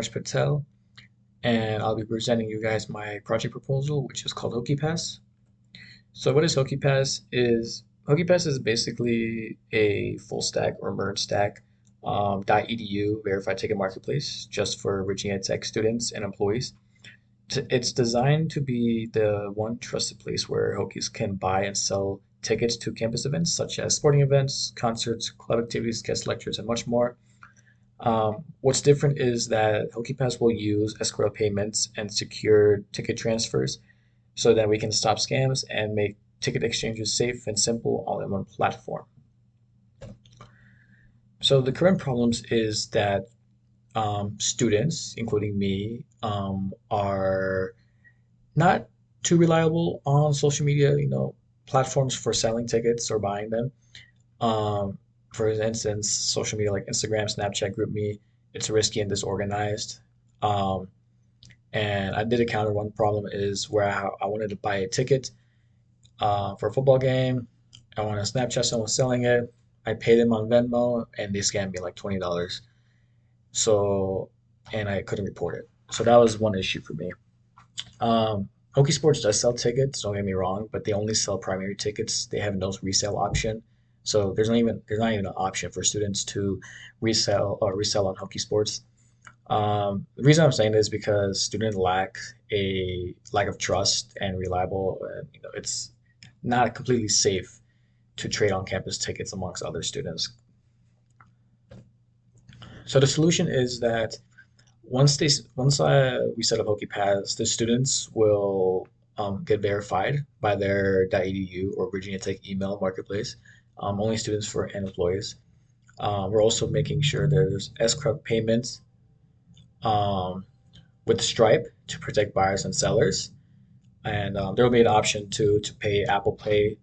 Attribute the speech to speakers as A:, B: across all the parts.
A: Patel, and I'll be presenting you guys my project proposal, which is called HokiePass. So, what is HokiePass? HokiePass is basically a full stack or merge stack .edu verified ticket marketplace just for Virginia Tech students and employees. It's designed to be the one trusted place where Hokies can buy and sell tickets to campus events such as sporting events, concerts, club activities, guest lectures, and much more. What's different is that HokiePass will use escrow payments and secure ticket transfers so that we can stop scams and make ticket exchanges safe and simple all in one platform. So the current problems is that students, including me, are not too reliable on social media, platforms for selling tickets or buying them. Um, for instance, social media like Instagram, Snapchat, GroupMe, it's risky and disorganized. Um, and I did encounter one problem is where I wanted to buy a ticket for a football game. I want to Snapchat someone selling it. I paid them on Venmo and they scammed me like $20. So, and I couldn't report it. So that was one issue for me. Hokie Sports does sell tickets, don't get me wrong, but they only sell primary tickets. They have no resale option. So there's not even an option for students to resell on Hokie Sports. The reason I'm saying this is because students lack a lack of trust and reliable. It's not completely safe to trade on campus tickets amongst other students. So the solution is that we set up HokiePass, the students will get verified by their .edu or Virginia Tech email marketplace. Only students for and employees. We're also making sure there's escrow payments um, with Stripe to protect buyers and sellers, and there will be an option to pay Apple Pay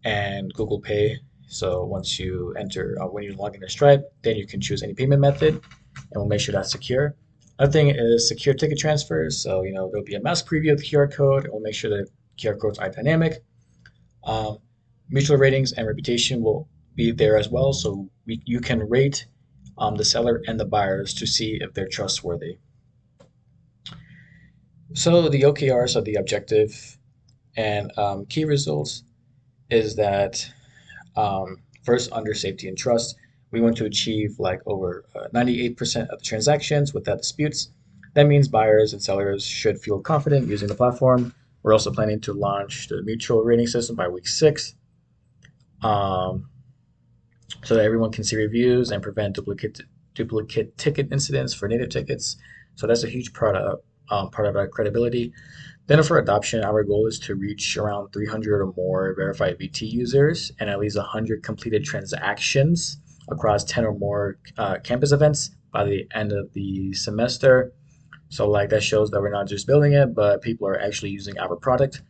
A: and Google Pay. So once you enter when you log into Stripe, then you can choose any payment method, and we'll make sure that's secure. Another thing is secure ticket transfers. So there'll be a mask preview of the QR code, and we'll make sure that QR codes are dynamic. Um, Mutual ratings and reputation will be there as well, so you can rate the seller and the buyers to see if they're trustworthy. So the OKRs are the objective and key results is that first, under safety and trust, we want to achieve like over 98% of the transactions without disputes. That means buyers and sellers should feel confident using the platform. We're also planning to launch the mutual rating system by week 6, um, so that everyone can see reviews and prevent duplicate ticket incidents for native tickets. So that's a huge part of our credibility. Then for adoption, our goal is to reach around 300 or more verified VT users and at least 100 completed transactions across 10 or more campus events by the end of the semester. So like that shows that we're not just building it, but people are actually using our product.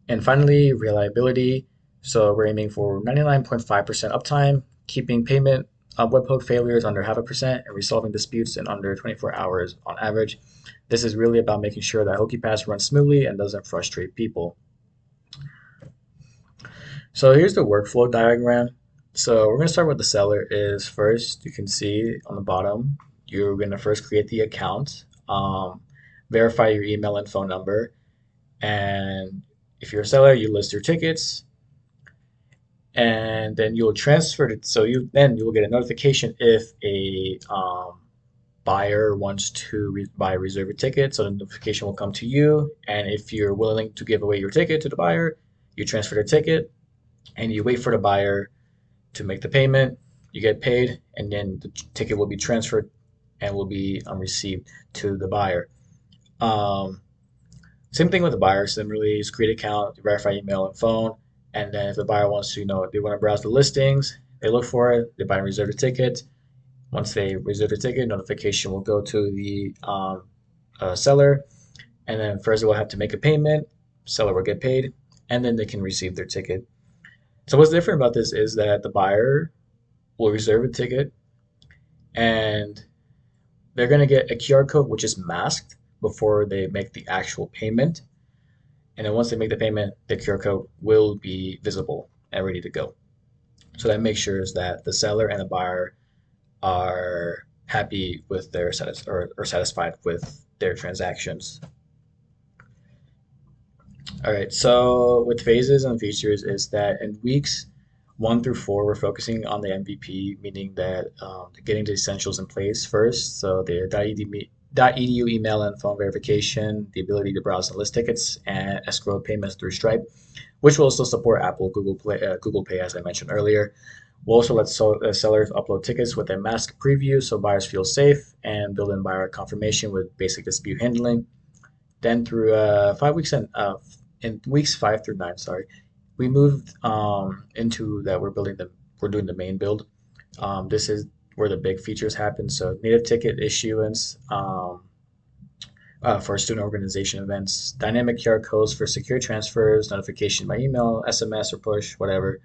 A: And finally, reliability. So we're aiming for 99.5% uptime, keeping payment webhook failures under 0.5% and resolving disputes in under 24 hours on average. This is really about making sure that HokiePass runs smoothly and doesn't frustrate people. So here's the workflow diagram. So we're going to start with the seller is first, you can see on the bottom, you're going to first create the account, verify your email and phone number, and if you're a seller, you list your tickets, and then you'll transfer it. So you'll get a notification if a buyer wants to buy reserve a ticket. So the notification will come to you, and if you're willing to give away your ticket to the buyer, you transfer the ticket, and you wait for the buyer to make the payment. You get paid, and then the ticket will be transferred and will be received to the buyer. Um, Same thing with the buyer. Similarly, just create an account, verify email and phone, and then if the buyer wants to, if they want to browse the listings, they look for it, they buy and reserve the ticket. Once they reserve the ticket, notification will go to the seller, and then first they will have to make a payment. Seller will get paid, and then they can receive their ticket. So what's different about this is that the buyer will reserve a ticket, and they're going to get a QR code which is masked before they make the actual payment. And then once they make the payment, the QR code will be visible and ready to go. So that makes sure that the seller and the buyer are happy with or satisfied with their transactions. All right, so with phases and features is that in weeks 1 through 4, we're focusing on the MVP, meaning that getting the essentials in place first. So the .edu email and phone verification, the ability to browse and list tickets, and escrow payments through Stripe, which will also support Apple, Google Pay, as I mentioned earlier. We'll also let sellers upload tickets with a mask preview so buyers feel safe and build in buyer confirmation with basic dispute handling. Then through 5 weeks and in weeks 5 through 9, sorry, we moved into that we're doing the main build. This is where the big features happen. So native ticket issuance for student organization events, dynamic QR codes for secure transfers, notification by email, SMS or push, whatever,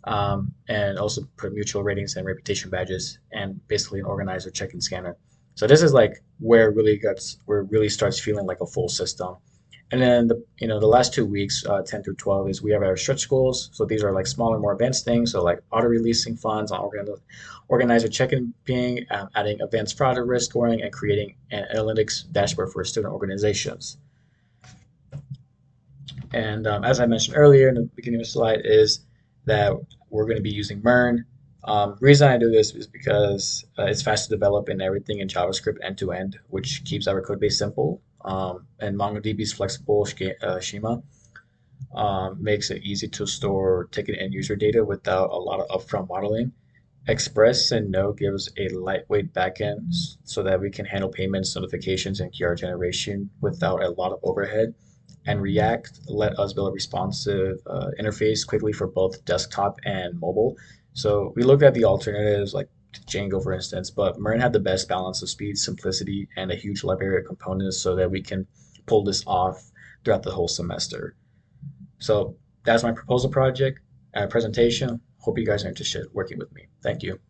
A: and also put mutual ratings and reputation badges, and basically an organizer check-in scanner. So this is like where it really starts feeling like a full system. And then the last 2 weeks, 10 through 12, is we have our stretch goals. So these are like smaller, more advanced things. So like auto releasing funds on organizer check-in ping, adding advanced fraud risk scoring, and creating an analytics dashboard for student organizations. And as I mentioned earlier in the beginning of the slide, is that we're going to be using Mern. Reason I do this is because it's fast to develop and everything in JavaScript end to end, which keeps our code base simple. And MongoDB's flexible schema makes it easy to store ticket and user data without a lot of upfront modeling. Express and Node gives a lightweight backend so that we can handle payments, notifications, and QR generation without a lot of overhead. And React let us build a responsive interface quickly for both desktop and mobile. So we looked at the alternatives like Django, for instance, but Marin had the best balance of speed, simplicity, and a huge library of components so that we can pull this off throughout the whole semester. So that's my proposal project presentation. Hope you guys are interested in working with me. Thank you.